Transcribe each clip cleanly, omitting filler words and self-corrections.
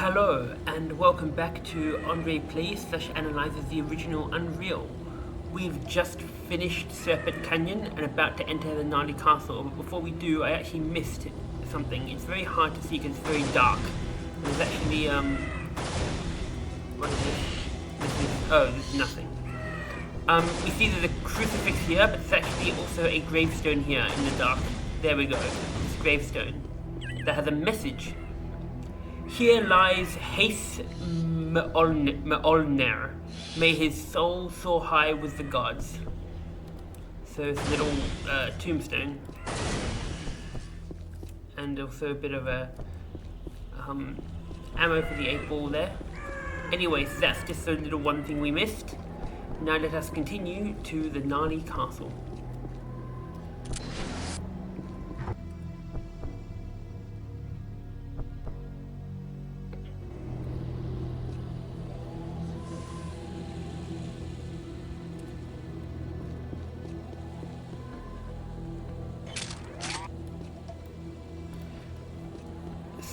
Hello and welcome back to André Plays / Analyses the Original Unreal. We've just finished Serpent Canyon and about to enter the Nali Castle, but before we do, I actually missed something. It's very hard to see because it's very dark. There's actually, what is this? This is nothing. We see there's a crucifix here, but there's actually also a gravestone here in the dark. There we go, this gravestone that has a message. Here lies Hace Meolner. May his soul soar high with the gods. So it's a little tombstone. And also a bit of a ammo for the 8-ball there. Anyways, that's just a little one thing we missed. Now let us continue to the Nali Castle.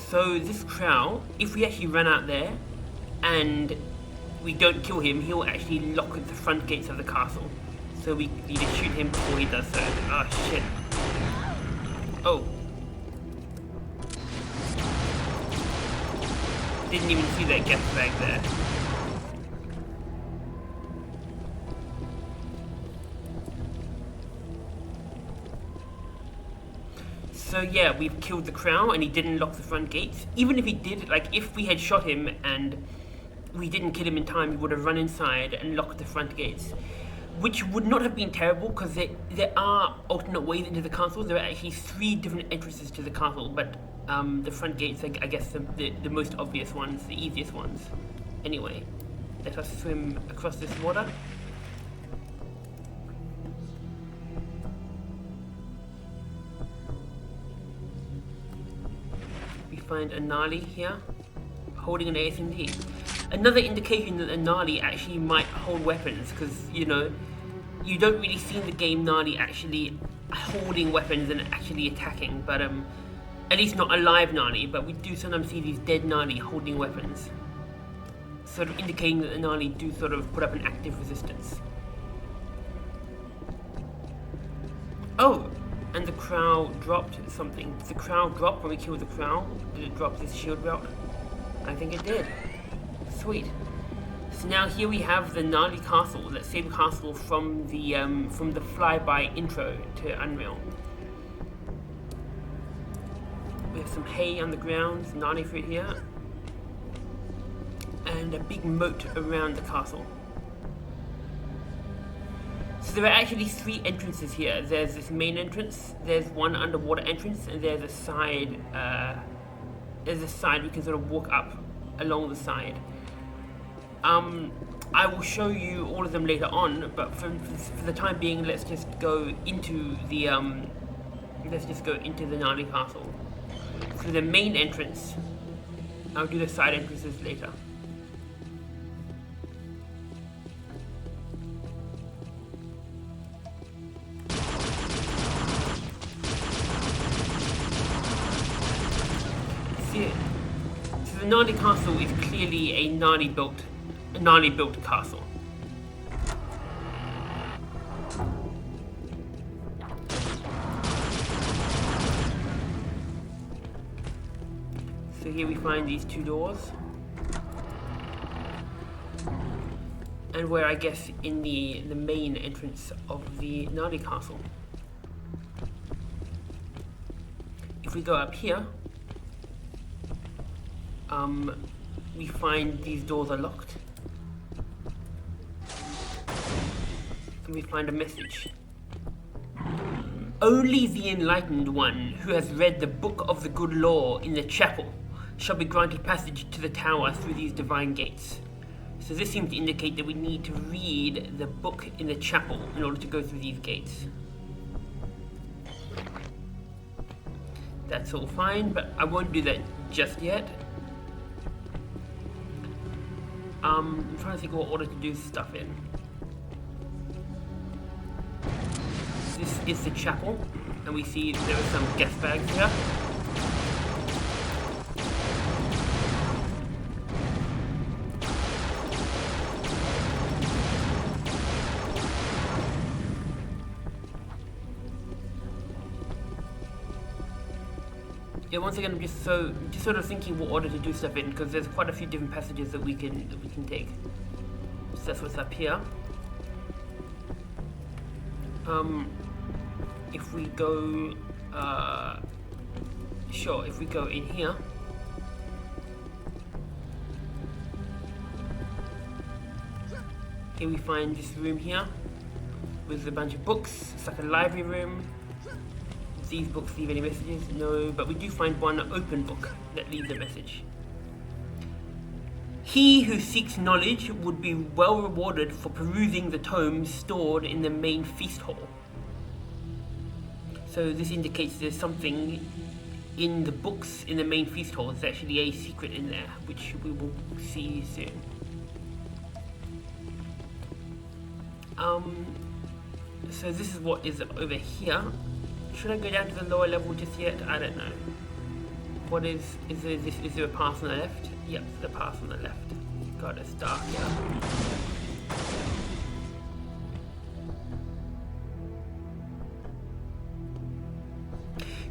So this crow, if we actually run out there and we don't kill him, he'll actually lock the front gates of the castle. So we need to shoot him before he does so. Ah, shit. Oh. Didn't even see that gas bag there. So yeah, we've killed the crow and he didn't lock the front gates. Even if he did, like if we had shot him and we didn't kill him in time, he would have run inside and locked the front gates. Which would not have been terrible because there are alternate ways into the castle. There are actually 3 different entrances to the castle, but the front gates are, I guess, the most obvious ones, the easiest ones. Anyway, let us swim across this water. Find a Nali here, holding an ASMD. Another indication that a Nali actually might hold weapons, because, you know, you don't really see in the game Nali actually holding weapons and actually attacking, but at least not a live Nali, but we do sometimes see these dead Nali holding weapons, sort of indicating that the Nali do sort of put up an active resistance. Oh! And the crow dropped something. Did the crow drop when we killed the crow? Did it drop this shield belt? I think it did. Sweet. So now here we have the Nali Castle, that same castle from the flyby intro to Unreal. We have some hay on the ground, some Nali fruit here, and a big moat around the castle. So there are actually 3 entrances here. There's this main entrance, there's one underwater entrance, and there's a side we can sort of walk up along the side. I will show you all of them later on, but for the time being, let's just go into the Nali Castle. So the main entrance, I'll do the side entrances later. So the Nali Castle is clearly a Nali built castle. So here we find these 2 doors, and we're, I guess, in the main entrance of the Nali Castle. If we go up here, we find these doors are locked, and we find a message. Only the enlightened one who has read the book of the good law in the chapel shall be granted passage to the tower through these divine gates. So this seems to indicate that we need to read the book in the chapel in order to go through these gates. That's all fine, but I won't do that just yet. I'm trying to think what order to do stuff in. This is the chapel, and we see there are some guest bags here. Yeah, once again, I'm just sort of thinking what order to do stuff in, because there's quite a few different passages that we can take. So that's what's up here. If we go, sure, if we go in here, here we find this room here with a bunch of books. It's like a library room. These books leave any messages? No, but we do find one open book that leaves a message. He who seeks knowledge would be well rewarded for perusing the tomes stored in the main feast hall. So this indicates there's something in the books in the main feast hall. There's actually a secret in there, which we will see soon. So this is what is over here. Should I go down to the lower level just yet? I don't know. What is there a path on the left? Yep, the path on the left. God, it's dark here.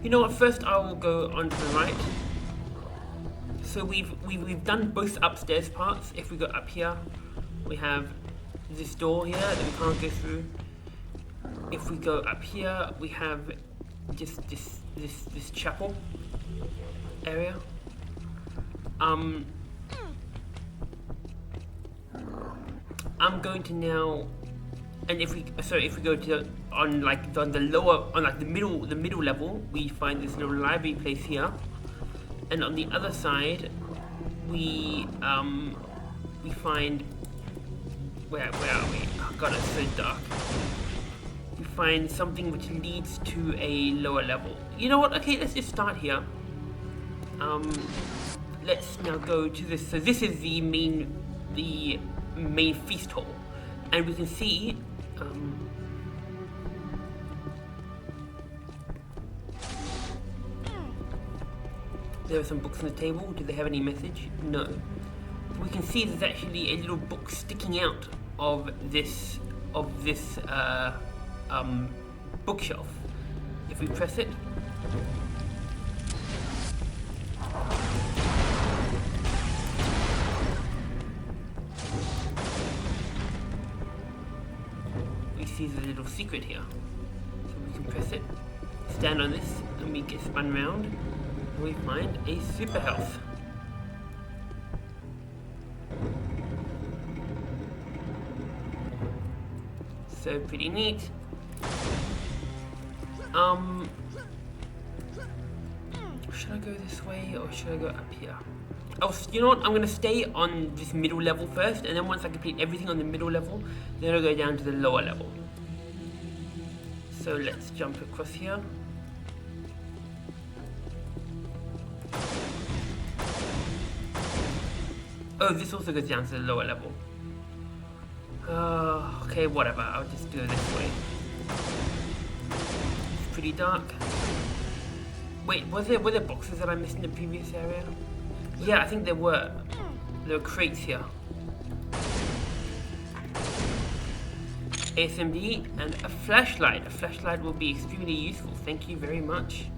You know what? First, I will go on to the right. So we've done both upstairs parts. If we go up here, we have this door here that we can't go through. If we go up here, we have just this chapel area. I'm going to now, and if we go to on the lower, on like the middle level, we find this little library place here, and on the other side, we find where are we? Oh God, it's so dark. We find something which leads to a lower level. You know what? Okay, let's just start here. Let's now go to this. So this is the main feast hall, and we can see. There are some books on the table. Do they have any message? No. We can see there's actually a little book sticking out of this bookshelf. If we press it, we see the little secret here. So we can press it, stand on this, and we get spun round, and we find a super health. So pretty neat. Should I go this way or should I go up here? Oh, you know what? I'm gonna stay on this middle level first, and then once I complete everything on the middle level, then I'll go down to the lower level. So let's jump across here. Oh, this also goes down to the lower level. Okay, whatever. I'll just do it this way. It's pretty dark. Wait, were there boxes that I missed in the previous area? Yeah, I think there were. There were crates here. ASMD and a flashlight. A flashlight will be extremely useful. Thank you very much.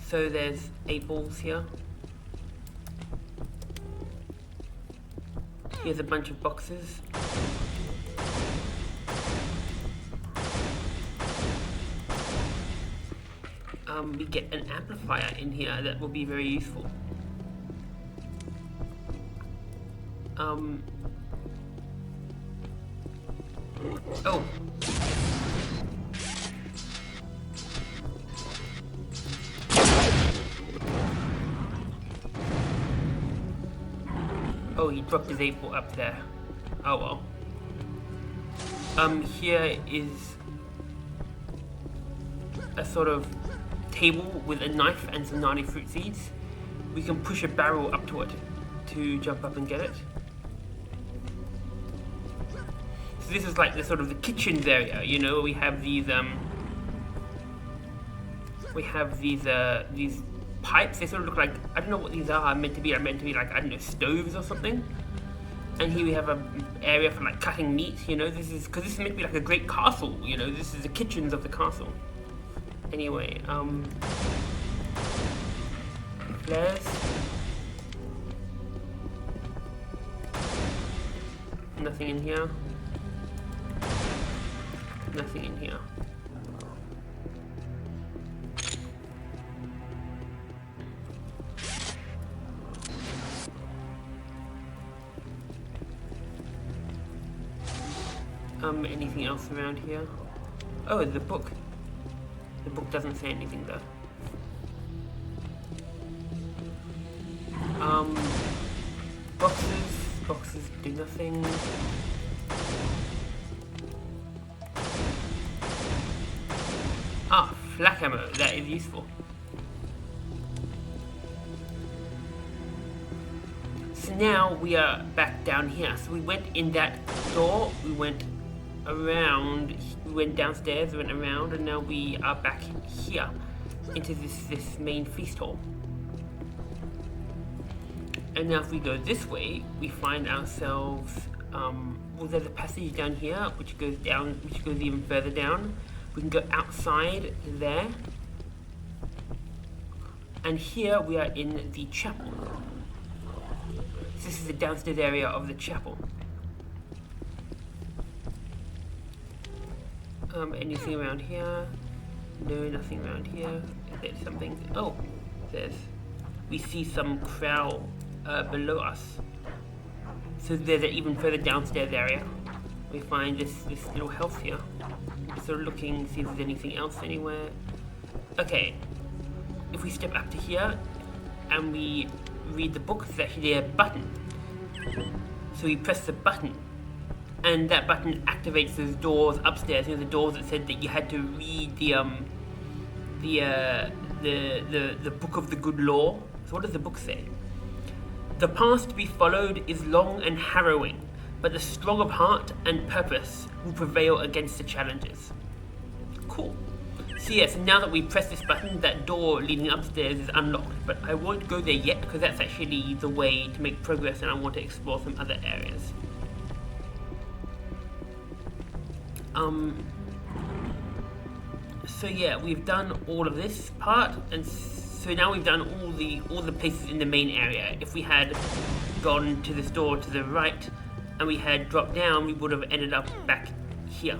So there's 8 balls here. Here's a bunch of boxes. We get an amplifier in here that will be very useful. Oh. Oh, he dropped his 8 ball up there. Oh well. Here is a sort of table with a knife and some Nali fruit seeds. We can push a barrel up to it to jump up and get it. So this is like the sort of the kitchens area, you know. We have these pipes. They sort of look like, I don't know what these are meant to be. Are meant to be like, I don't know, stoves or something. And here we have an area for like cutting meat, you know, this is, because this is meant to be like a great castle, you know, this is the kitchens of the castle. Anyway, flares. Nothing in here. Nothing in here. Anything else around here? Oh, the book. The book doesn't say anything though. Boxes do nothing. Ah, flak ammo, that is useful. So now we are back down here. So we went in that door, we went around, we went downstairs, we went around, and now we are back here into this main feast hall. And now if we go this way, we find ourselves, well, there's a passage down here which goes even further down. We can go outside there. And here we are in the chapel. So this is the downstairs area of the chapel. Anything around here? No, nothing around here. Is there something? Oh, we see some crow below us. So there's an even further downstairs area. We find this little house here. So looking, see if there's anything else anywhere. Okay, if we step up to here and we read the book, there's actually a button. So we press the button, and that button activates those doors upstairs. You know, the doors that said that you had to read the book of the good law. So what does the book say? The path to be followed is long and harrowing, but the strong of heart and purpose will prevail against the challenges. Cool. So yes, now that we press this button, that door leading upstairs is unlocked, but I won't go there yet because that's actually the way to make progress, and I want to explore some other areas. So yeah, we've done all of this part, and so now we've done all the places in the main area. If we had gone to this door to the right and we had dropped down, we would have ended up back here.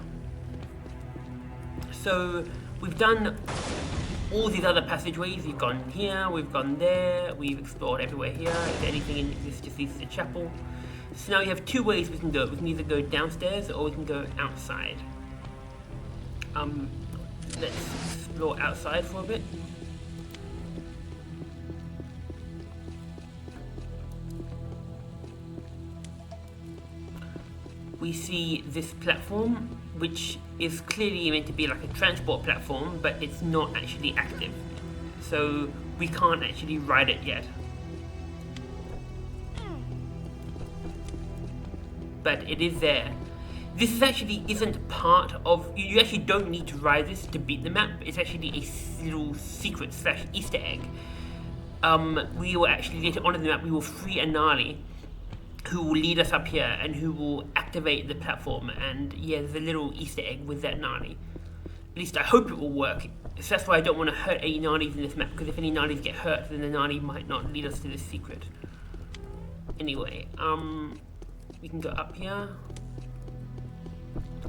So we've done all these other passageways. We've gone here, we've gone there, we've explored everywhere here. If anything in this just leads to the chapel. So now we have two ways we can go. We can either go downstairs or we can go outside. Let's explore outside for a bit. We see this platform, which is clearly meant to be like a transport platform, but it's not actually active. So we can't actually ride it yet. But it is there. This actually isn't part of, you actually don't need to ride this to beat the map. It's actually a little secret / Easter egg. We will actually, later on in the map, we will free a Nali who will lead us up here and who will activate the platform. And yeah, there's a little Easter egg with that Nali. At least I hope it will work. So that's why I don't want to hurt any Nalis in this map, because if any Nalis get hurt, then the Nali might not lead us to this secret. Anyway, we can go up here.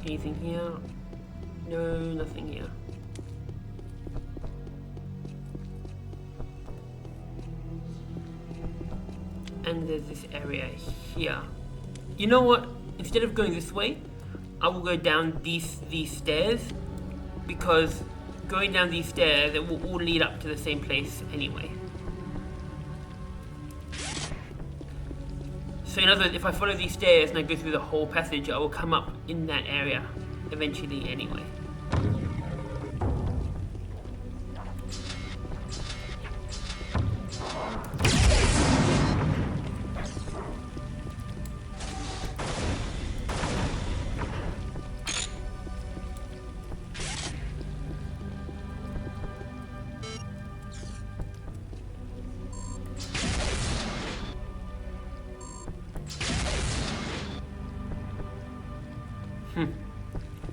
Anything here? No, nothing here. And there's this area here. You know what? Instead of going this way, I will go down these stairs, because going down these stairs, it will all lead up to the same place anyway. So in other words, if I follow these stairs and I go through the whole passage, I will come up in that area eventually anyway.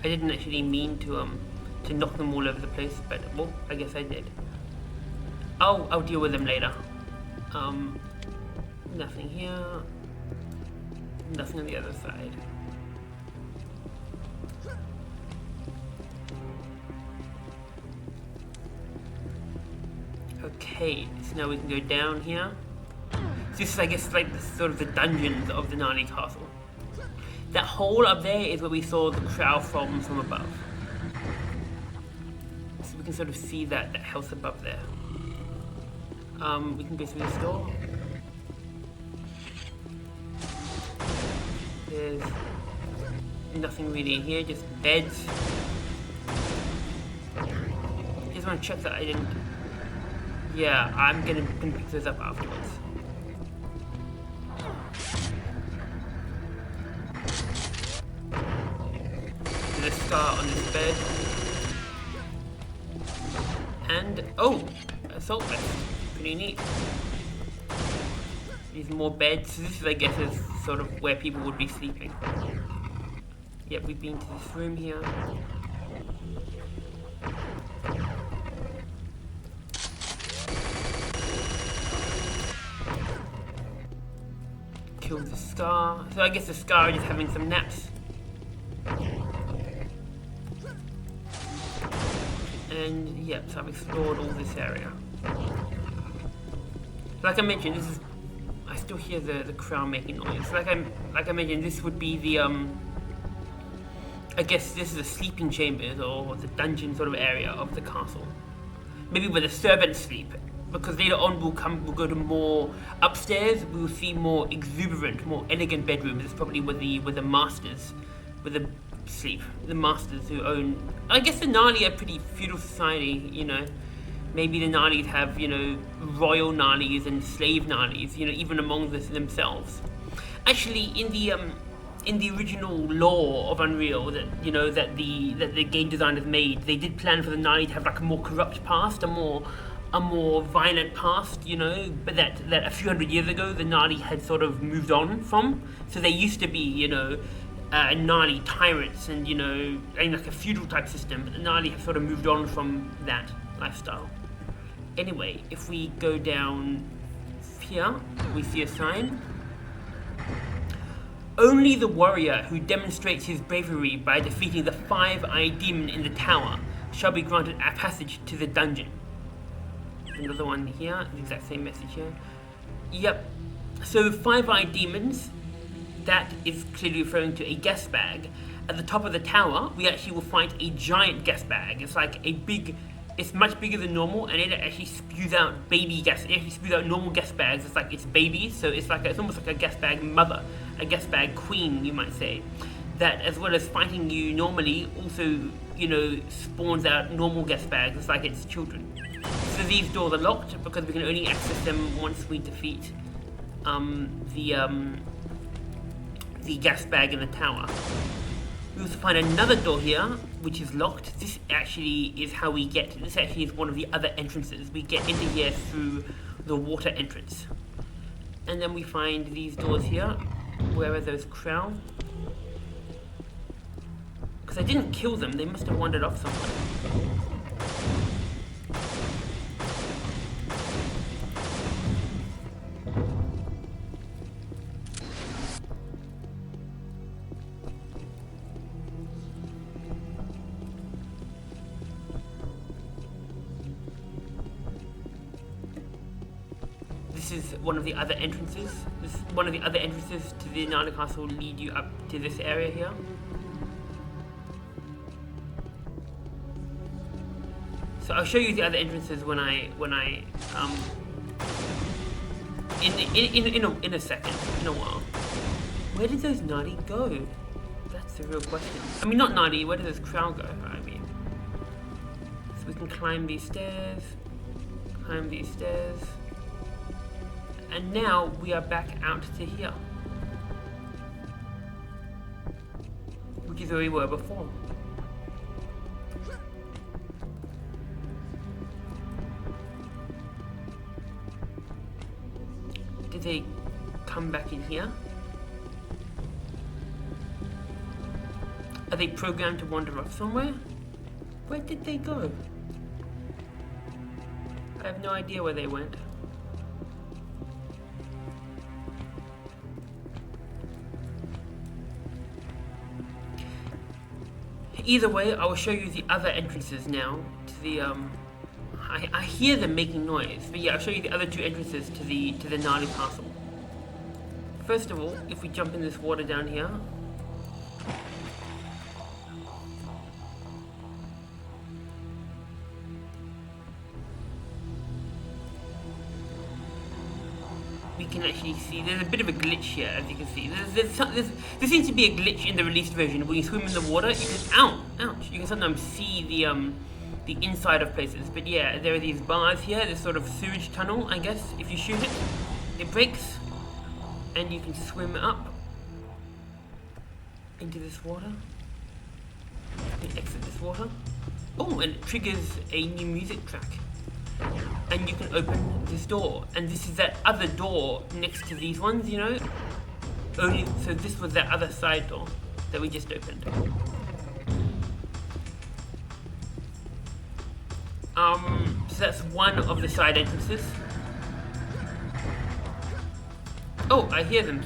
I didn't actually mean to knock them all over the place, but well, I guess I did. I'll deal with them later. Nothing here. Nothing on the other side. Okay, so now we can go down here. So this is, I guess, like sort of the dungeons of the Nali Castle. That hole up there is where we saw the crowd from above. So we can sort of see that house above there. We can go through this door. There's nothing really in here, just beds. Just want to check that I didn't. Yeah, I'm gonna pick those up afterwards. There's a scar on this bed. And, oh, assault vest. Pretty neat. These more beds. So this is, I guess, is sort of where people would be sleeping. Yep, we've been to this room here. Kill the scar. So I guess the scar is just having some naps. And yep, so I've explored all this area. Like I mentioned, this is. I still hear the crown making noise. Like I mentioned, this would be the I guess this is the sleeping chambers or the dungeon sort of area of the castle. Maybe where the servants sleep, because later on we'll go to more upstairs. We'll see more exuberant, more elegant bedrooms. It's probably where the masters, where the sleep. The masters who own. I guess the Nali are pretty feudal society, you know. Maybe the Nalis have, you know, royal Nalis and slave Nalis, you know, even among themselves. Actually, in the original lore of Unreal that, you know, that the game designers made, they did plan for the Nali to have like a more corrupt past, a more violent past, you know, but that a few hundred years ago the Nali had sort of moved on from. So they used to be, you know, Nali tyrants and, you know, like a feudal type system, but the Nali have sort of moved on from that lifestyle. Anyway, if we go down here, we see a sign. Only the warrior who demonstrates his bravery by defeating the 5-eyed demon in the tower shall be granted a passage to the dungeon. Another one here, the exact same message here. Yep, so 5-eyed demons, that is clearly referring to a guest bag. At the top of the tower, we actually will find a giant guest bag. It's like a big, it's much bigger than normal, and it actually spews out baby guest. It actually spews out normal guest bags. It's like it's babies, so it's like it's almost like a guest bag mother, a guest bag queen, you might say. That, as well as fighting you normally, also, you know, spawns out normal guest bags. It's like it's children. So these doors are locked because we can only access them once we defeat the gas bag in the tower. We also find another door here, which is locked. This actually is how we get, this actually is one of the other entrances. We get into here through the water entrance. And then we find these doors here. Where are those crown? Because I didn't kill them, they must have wandered off somewhere. This is one of the other entrances. One of the other entrances to the Nali Castle lead you up to this area here. So I'll show you the other entrances when I in a second, in a while. Where did those Nali go? That's the real question. I mean, not Nali. Where did those crown go? I mean, so we can climb these stairs, climb these stairs. And now we are back out to here, which is where we were before. Did they come back in here? Are they programmed to wander off somewhere? Where did they go? I have no idea where they went. Either way, I will show you the other entrances now to the I hear them making noise, but yeah, I'll show you the other two entrances to the Nali Castle. First of all, if we jump in this water down here, we can actually see there's a bit of a glitch here, as you can see. There seems to be a glitch in the released version. When you swim in the water, you can you can sometimes see the inside of places. But yeah, there are these bars here, this sort of sewage tunnel, I guess. If you shoot it, it breaks, and you can swim up into this water. You can exit this water. Oh, and it triggers a new music track. And you can open this door, and this is that other door next to these ones, you know. So this was that other side door that we just opened. So that's one of the side entrances. Oh, I hear them.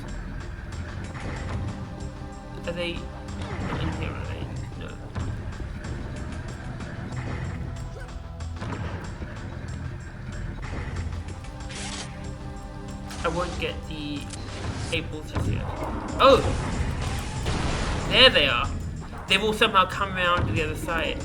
Are they in here? Are they? No. I won't get the apples just yet. Oh! There they are! They've all somehow come around to the other side.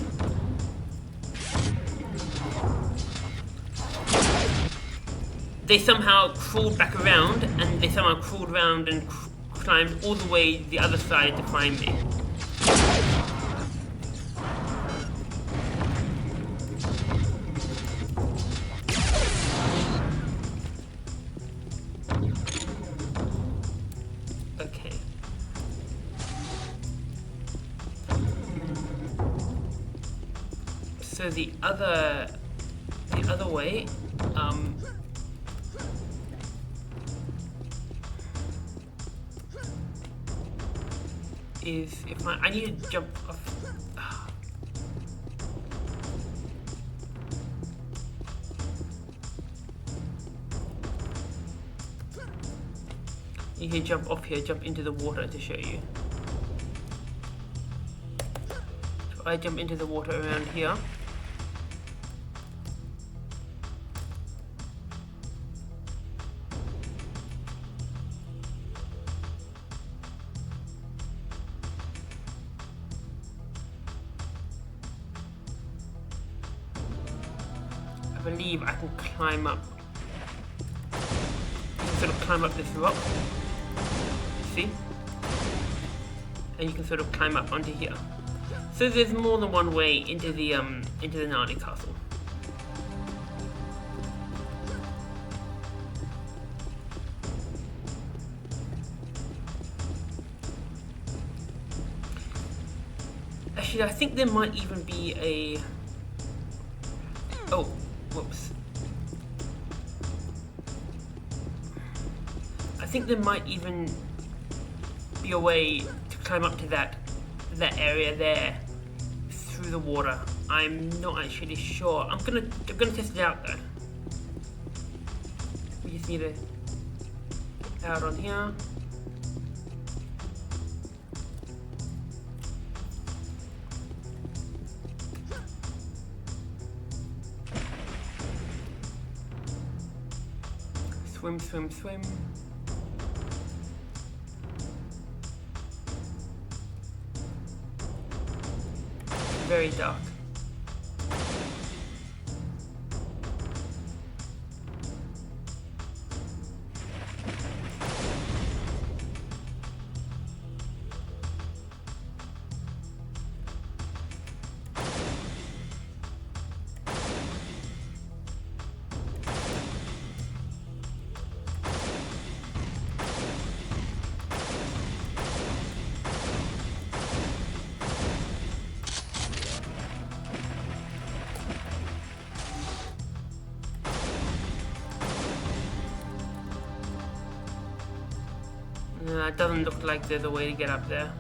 They somehow crawled back around, and they somehow crawled around and climbed all the way the other side to find me. Okay. So the other way, is if I need to jump off. You can jump off here, jump into the water to show you. So I jump into the water around here. I believe I can climb up. You can sort of climb up this rock. See? And you can sort of climb up onto here. So there's more than one way into the Nali Castle. Actually, I think there might even be a... Oh, whoops. I think there might even be a way to climb up to that area there through the water. I'm not actually sure. I'm gonna test it out though. We just need to get out on here. Swim, swim, swim. Very dark. It doesn't look like there's a way to get up there.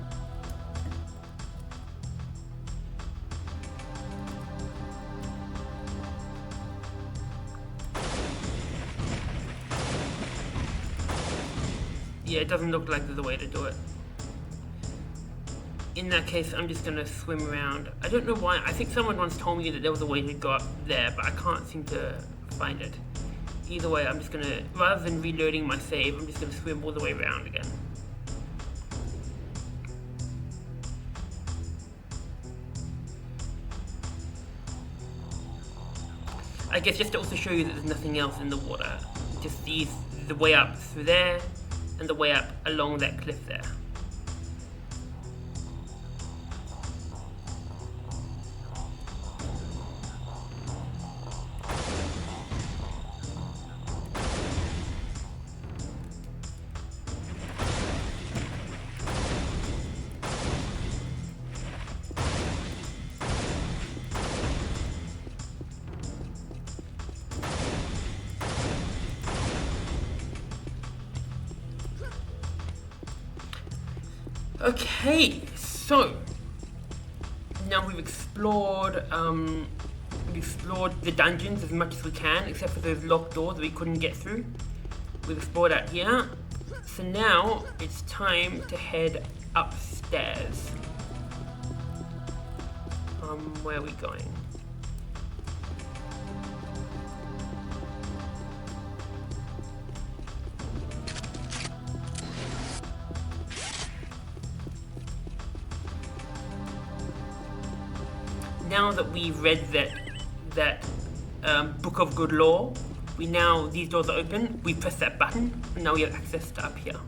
Yeah, it doesn't look like there's a way to do it. In that case, I'm just gonna swim around. I don't know why. I think someone once told me that there was a way to go up there, but I can't seem to find it. Either way, I'm just gonna, rather than reloading my save, I'm just gonna swim all the way around again. I guess just to also show you that there's nothing else in the water. Just the way up through there, and the way up along that cliff there. Okay, so now we've explored the dungeons as much as we can, except for those locked doors that we couldn't get through. We've explored out here, so now it's time to head upstairs. Where are we going? Now that we've read that book of good law, these doors are open. We press that button, and now we have access to up here.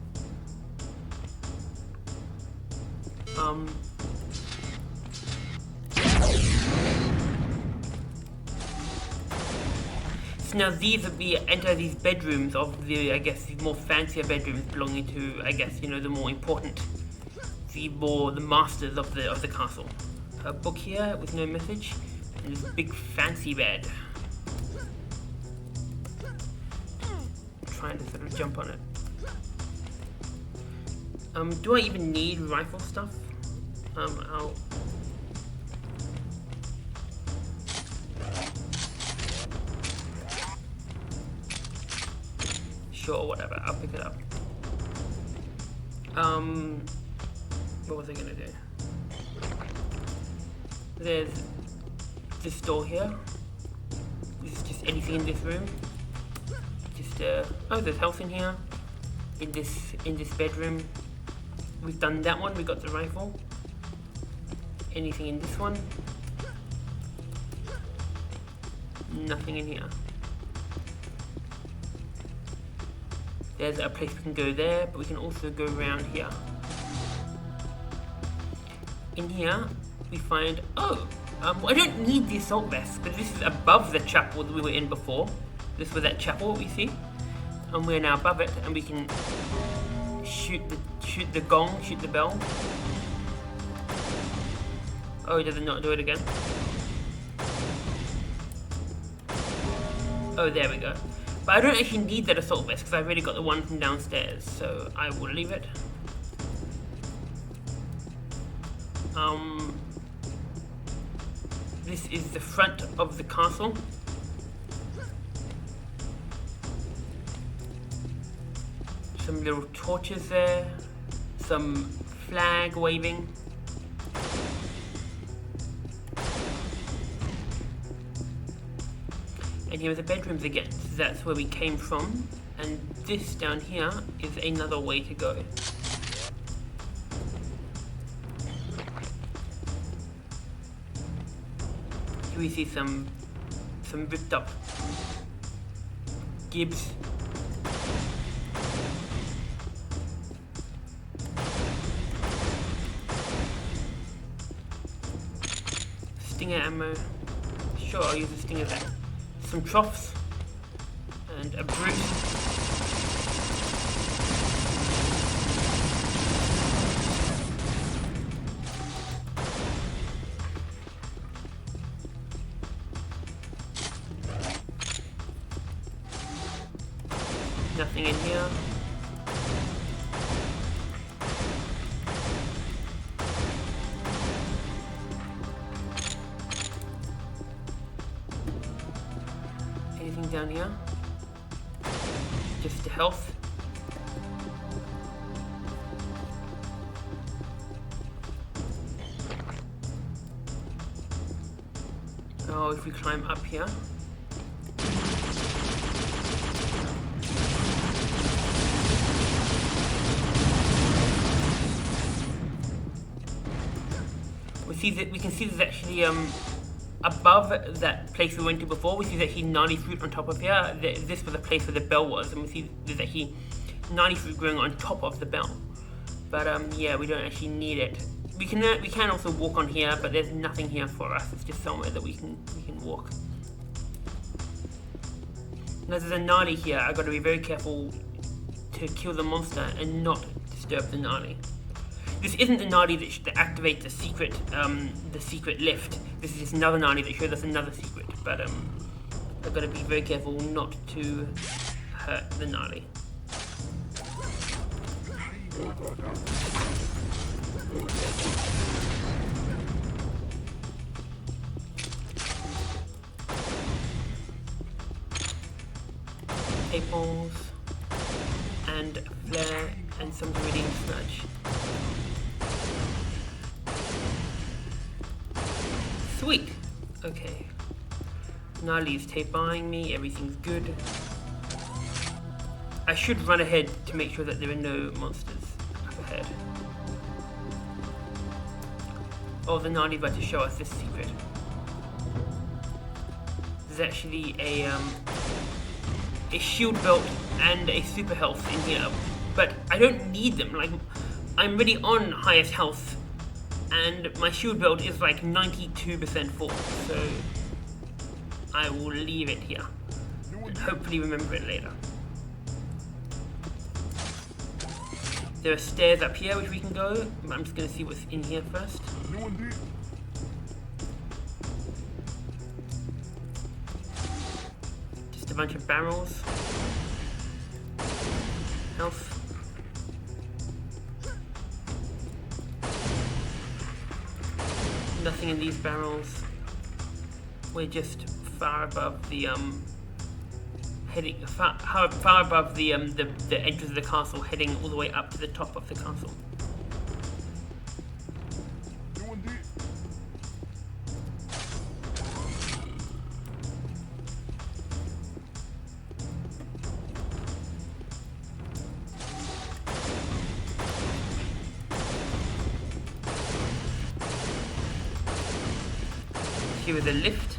So now enter these bedrooms of the, I guess, the more fancier bedrooms belonging to, I guess, you know, the more important, the masters of the castle. A book here with no message, and this big fancy bed. I'm trying to sort of jump on it. Do I even need rifle stuff? Sure, whatever, I'll pick it up. What was I gonna do? There's this door here. This is just anything in this room. Just oh, there's health in here. In this bedroom. We've done that one. We got the rifle. Anything in this one? Nothing in here. There's a place we can go there, but we can also go around here. In here, we find, I don't need the assault vest, but this is above the chapel that we were in before. This was that chapel we see, and we're now above it, and we can shoot the gong, shoot the bell. Oh, does it not do it again? Oh, there we go. But I don't actually need that assault vest because I've already got the one from downstairs, so I will leave it. This is the front of the castle. Some little torches there, some flag waving. And here are the bedrooms again, so that's where we came from. And this down here is another way to go. Here we see some ripped up gibs. Stinger ammo. Sure, I'll use the stinger there. Some troughs and a brute. Nothing in here. Anything down here? Just the health. So if we climb up here, we can see there's actually above that place we went to before, we see there's actually Nali fruit on top of here. This was a place where the bell was, and we see there's actually Nali fruit growing on top of the bell. But yeah, we don't actually need it. We can also walk on here, but there's nothing here for us. It's just somewhere that we can walk. Now there's a Nali here. I've got to be very careful to kill the monster and not disturb the Nali. This isn't the Nali that activates the secret lift. This is just another Nali that shows us another secret. But I've got to be very careful not to hurt the Nali. Tape balls and flare and some gradient smudge. Sweet. Okay. Nali's tape buying me. Everything's good. I should run ahead to make sure that there are no monsters up ahead. Oh, the Nali's about to show us this secret. There's actually a shield belt and a super health in here, but I don't need them. Like, I'm already on highest health, and my shield belt is like 92% full, so I will leave it here and hopefully remember it later. There are stairs up here which we can go, but I'm just going to see what's in here first. Just a bunch of barrels. Health. Nothing in these barrels. We're just far above the heading far above the entrance of the castle, heading all the way up to the top of the castle. Here is a lift.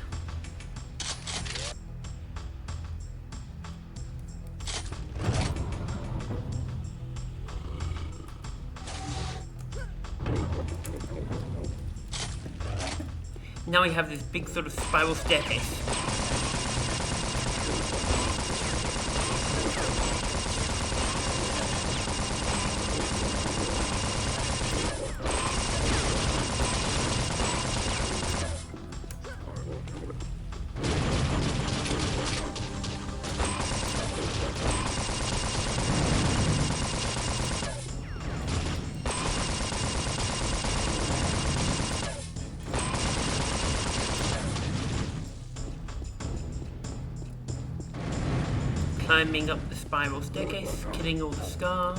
Now we have this big sort of spiral staircase. Climbing up the spiral staircase, killing all the scar.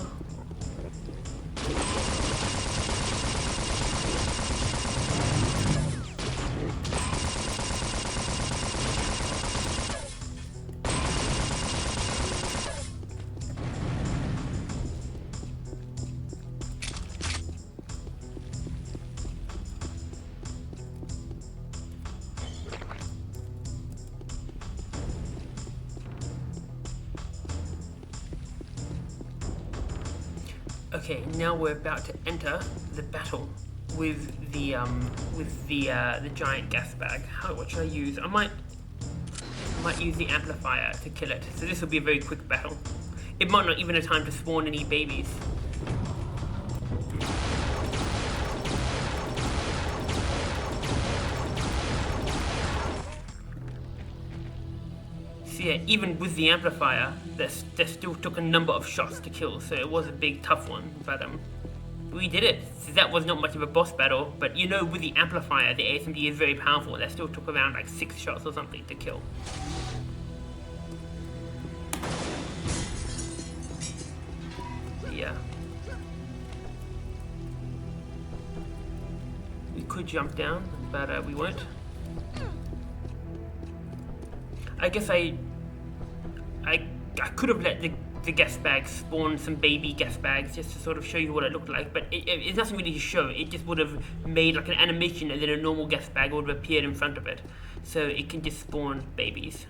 Okay, now we're about to enter the battle with the giant gas bag. What should I use? I might use the amplifier to kill it. So this will be a very quick battle. It might not even have time to spawn any babies. So yeah, even with the amplifier, there still took a number of shots to kill, so it was a big tough one, but we did it. So that was not much of a boss battle, but you know, with the amplifier, the ASMD is very powerful. That still took around like 6 shots or something to kill. Yeah. We could jump down, but we won't. I guess I could have let the guest bags spawn some baby guest bags just to sort of show you what it looked like, but it's nothing really to show. It just would have made like an animation and then a normal guest bag would have appeared in front of it. So it can just spawn babies.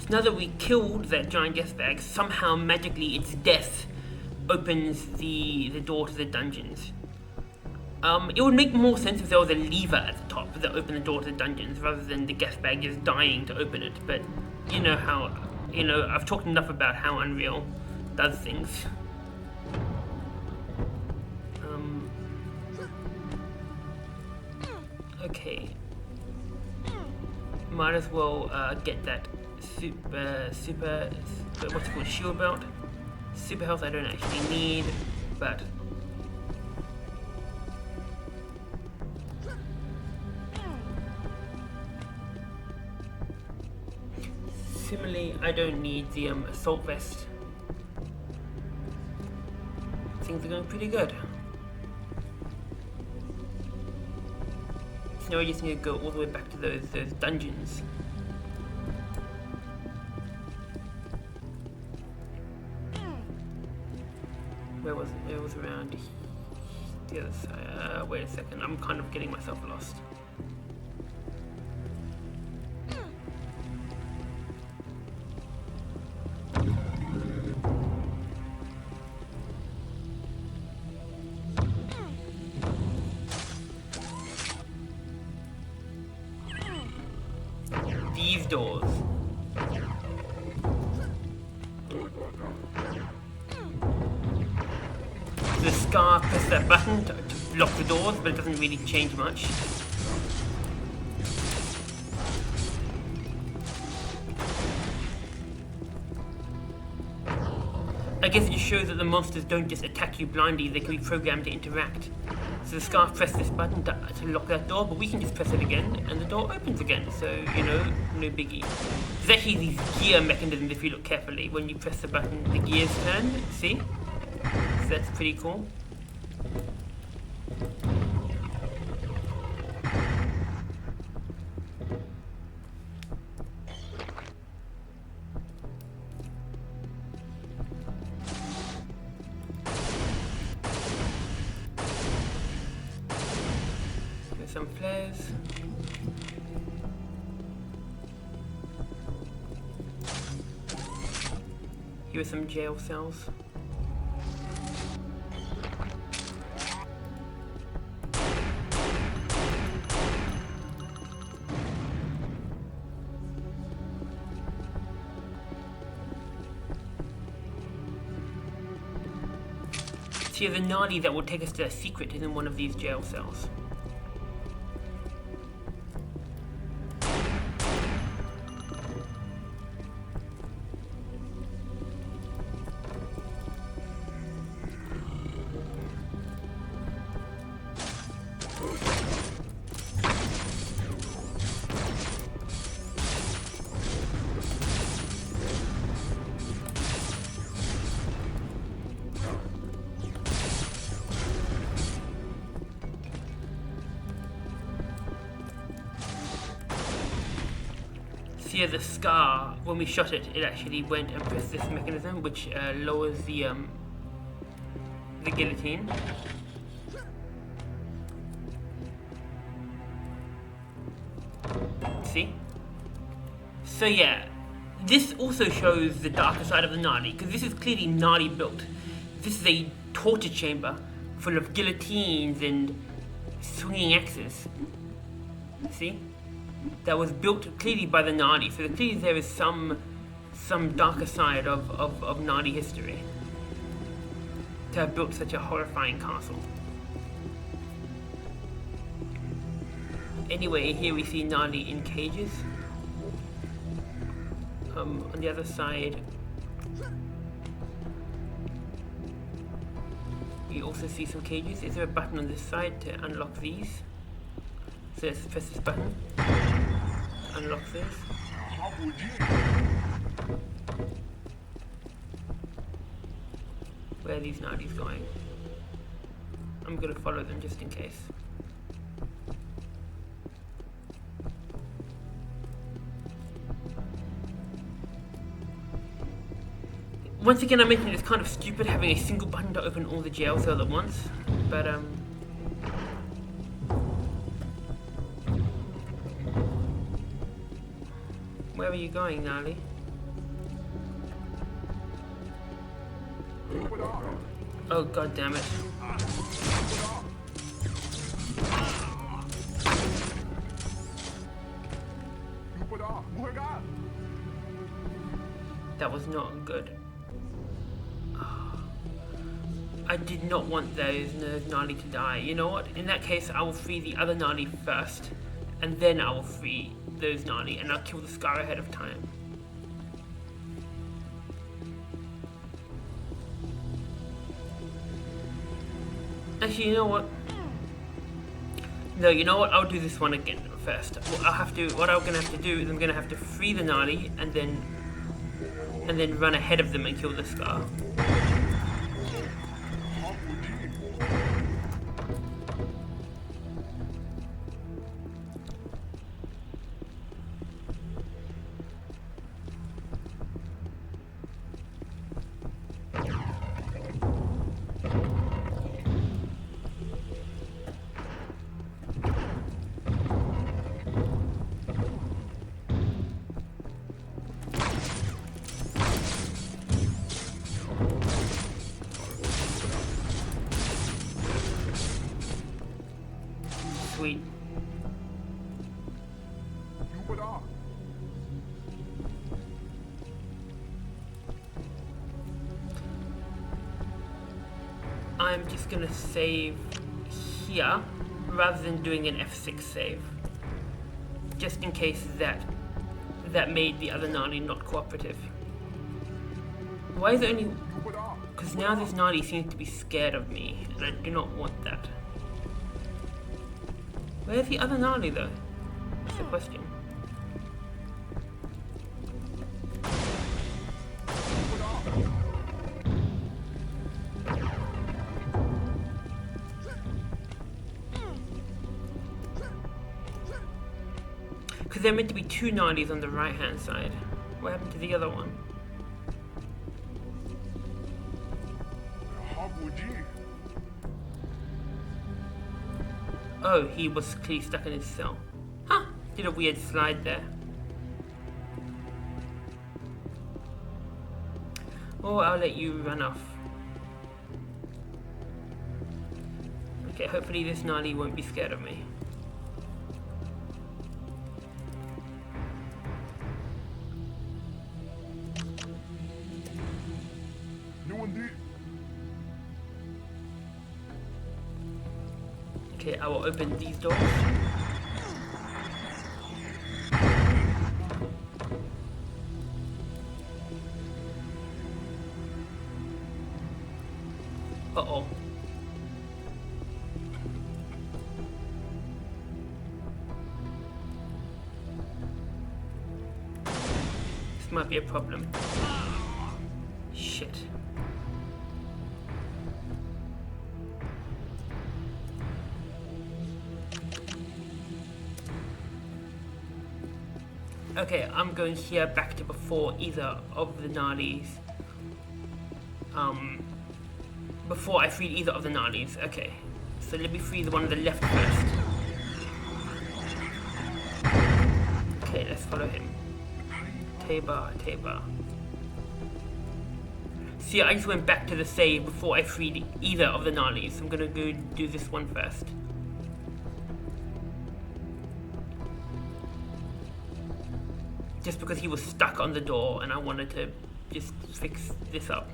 Now that we killed that giant guest bag, somehow magically its death opens the door to the dungeons. It would make more sense if there was a lever at the top that opened the door to the dungeons rather than the guest bag just dying to open it. But you know how, I've talked enough about how Unreal does things. Okay. Might as well get that super, what's it called, shield belt. Super health I don't actually need, but similarly I don't need the assault vest. Things are going pretty good. So now I just need to go all the way back to those dungeons. Where was it? It was around the other side. Wait a second, I'm kind of getting myself lost. These doors. The scar presses that button to lock the doors, but it doesn't really change much. I guess it just shows that the monsters don't just attack you blindly, they can be programmed to interact. So the scarf pressed this button to lock that door, but we can just press it again and the door opens again, so no biggie. There's actually these gear mechanisms if you look carefully. When you press the button, the gears turn, see? So that's pretty cool. There's some flares. Here are some jail cells. Here's a Nali that will take us to a secret in one of these jail cells. Here the scar, when we shot it, it actually went and pressed this mechanism which lowers the guillotine. See? So yeah, this also shows the darker side of the Nali, because this is clearly Nali built. This is a torture chamber full of guillotines and swinging axes. See? That was built clearly by the Nali, so clearly there is some darker side of Nali history to have built such a horrifying castle. Anyway, here we see Nali in cages. On the other side, we also see some cages. Is there a button on this side to unlock these? So let's press this button. Unlock this. Where are these Nalis going? I'm gonna follow them just in case. Once again, I mentioned it's kind of stupid having a single button to open all the jail cells at once, but where are you going, Nali? Oh, god damn it. That was not good. I did not want those Nali to die. You know what? In that case, I will free the other Nali first, and then I will free those Nali, and I'll kill the Scar ahead of time. Actually, you know what? No, you know what? I'll do this one again first. What I'm gonna have to do is I'm gonna have to free the Nali and then run ahead of them and kill the Scar. Sweet. I'm just gonna save here rather than doing an F6 save, just in case that made the other Nali not cooperative. Why is it only? Because now this Nali seems to be scared of me, and I do not want that. Where's the other Nali though? That's the question. Because there are meant to be two Nalis on the right hand side. What happened to the other one? Oh, he was clearly stuck in his cell. Huh, did a weird slide there. Or I'll let you run off. Okay, hopefully this Nali won't be scared of me. Okay, I will open these doors. Uh-oh. This might be a problem. Shit. Okay, I'm going here back to before either of the Nalis. Before I freed either of the Nalis. Okay, so let me free the one on the left first. Okay, let's follow him. Teba. See, I just went back to the save before I freed either of the Nalis. So I'm gonna go do this one first. Just because he was stuck on the door and I wanted to just fix this up.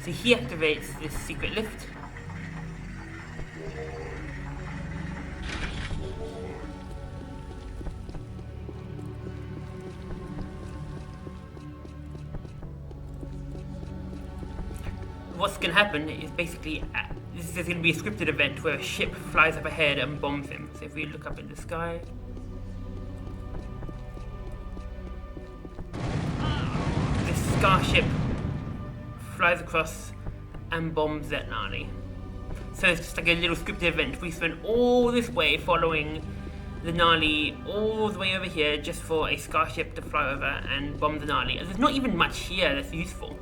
So he activates this secret lift. What's going to happen is basically, there's going to be a scripted event where a ship flies up ahead and bombs him. So if we look up in the sky, this starship flies across and bombs that Nali. So it's just like a little scripted event. We spent all this way following the Nali all the way over here just for a starship to fly over and bomb the Nali. And there's not even much here that's useful.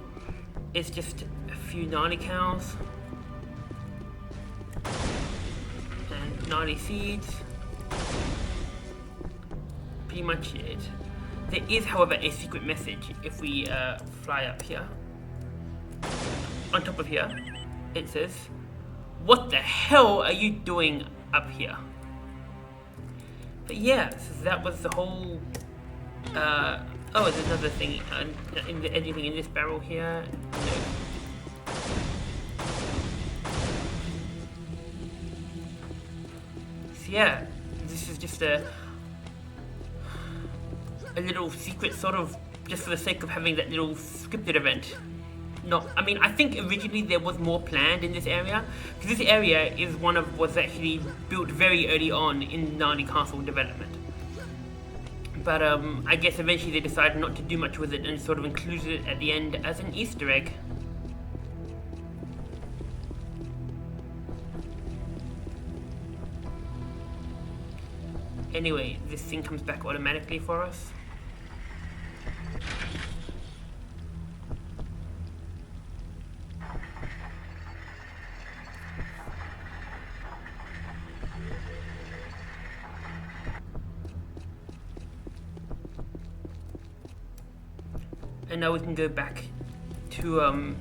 It's just a few Nali cows and Nali seeds. Pretty much it. There is, however, a secret message if we fly up here. On top of here, it says, "What the hell are you doing up here?" But yeah, so that was the whole. Oh, there's another thing. Anything in this barrel here? No. So yeah, this is just a little secret, sort of, just for the sake of having that little scripted event. No, I mean, I think originally there was more planned in this area, because this area is was actually built very early on in Nali Castle development. But I guess eventually they decided not to do much with it and sort of included it at the end as an Easter egg. Anyway, this thing comes back automatically for us. And now we can go back to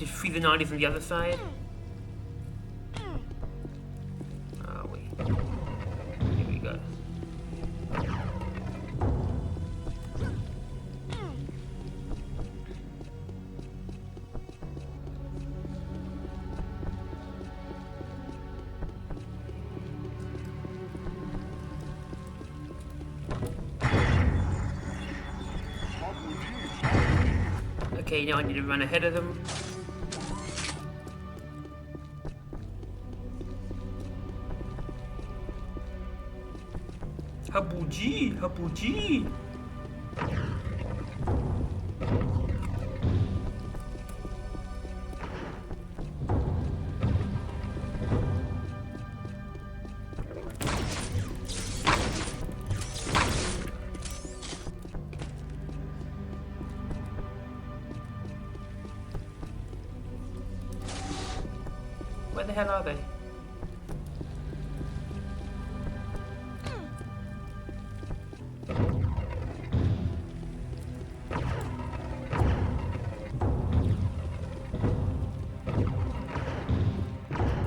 free the Nalis on the other side. Wait. Here we go. Okay, now I need to run ahead of them. Habuji, Habuji. Where the hell are they?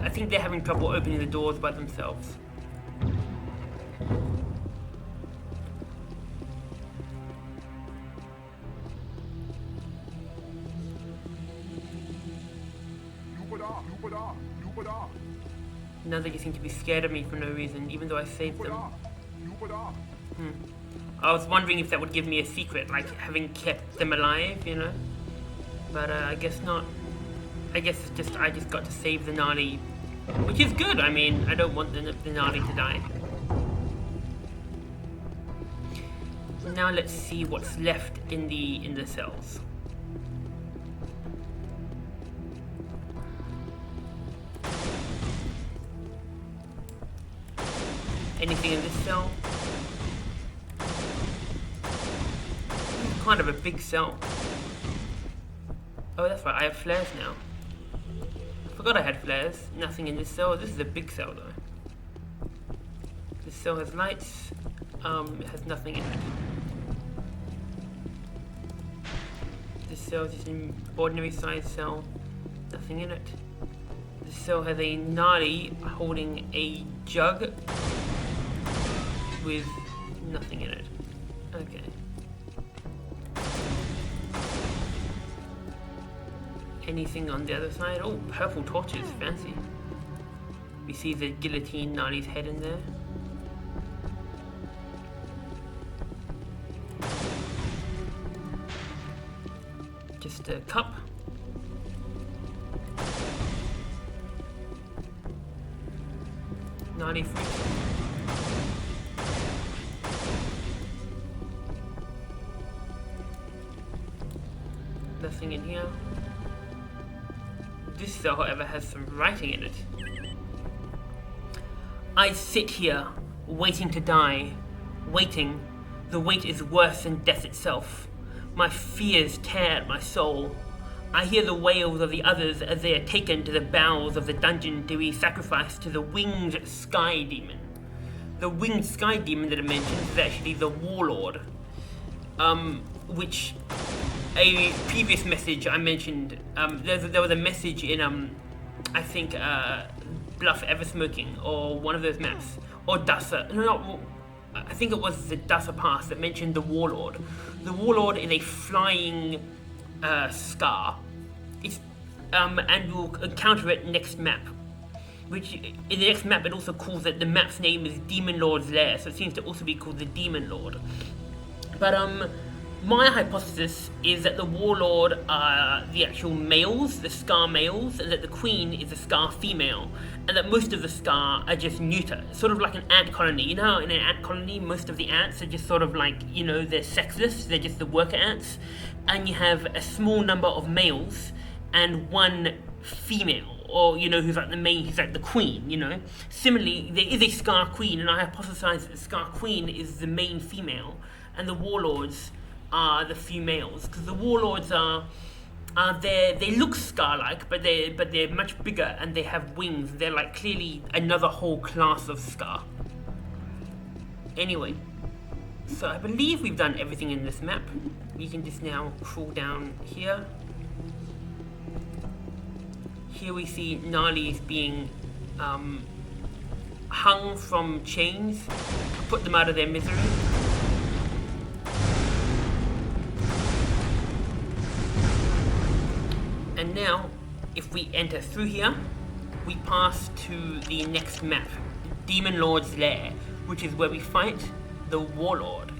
I think they're having trouble opening the doors by themselves. Now they just seem to be scared of me for no reason, even though I saved them. I was wondering if that would give me a secret, like having kept them alive, you know? But I guess not. I guess it's just I just got to save the Nali, which is good. I mean, I don't want the Nali to die. Now let's see what's left in the cells. Anything in this cell? Kind of a big cell. Oh, that's right, I have flares now. I forgot I had flares. Nothing in this cell. This is a big cell though. This cell has lights. It has nothing in it. This cell is just an ordinary sized cell. Nothing in it. This cell has a Nali holding a jug with nothing in it. Okay. Anything on the other side? Oh, purple torches, fancy. We see the guillotine Nali's head in there. Just a cup. Nali fruit. Nothing in here. This cell, however, has some writing in it. I sit here, waiting to die. Waiting. The wait is worse than death itself. My fears tear at my soul. I hear the wails of the others as they are taken to the bowels of the dungeon to be sacrificed to the winged sky demon. The winged sky demon that I mentioned is actually the warlord. Which a previous message I mentioned, there was a message in, I think, Bluff Ever Smoking, or one of those maps, or Dasa, no, I think it was the Dasa Pass that mentioned the Warlord. The Warlord is a flying scar, and we'll encounter it next map. Which, in the next map, it also calls it, the map's name is Demon Lord's Lair, so it seems to also be called the Demon Lord. But, my hypothesis is that the Warlord are the actual males, the Scar males, and that the Queen is a Scar female, and that most of the Scar are just neuter. Sort of like an ant colony. You know how in an ant colony, most of the ants are just sort of like, you know, they're sexless, they're just the worker ants, and you have a small number of males and one female, or, you know, who's like the main, who's like the Queen, you know. Similarly, there is a Scar Queen, and I hypothesize that the Scar Queen is the main female, and the Warlords are the females, because the Warlords they look Scar-like, but they're much bigger and they have wings. They're like clearly another whole class of Scar. Anyway, so I believe we've done everything in this map. We can just now crawl down here. Here we see Nali's being hung from chains to put them out of their misery. And now, if we enter through here, we pass to the next map, Demon Lord's Lair, which is where we fight the Warlord.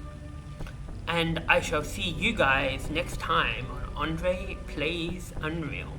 And I shall see you guys next time on André Plays Unreal.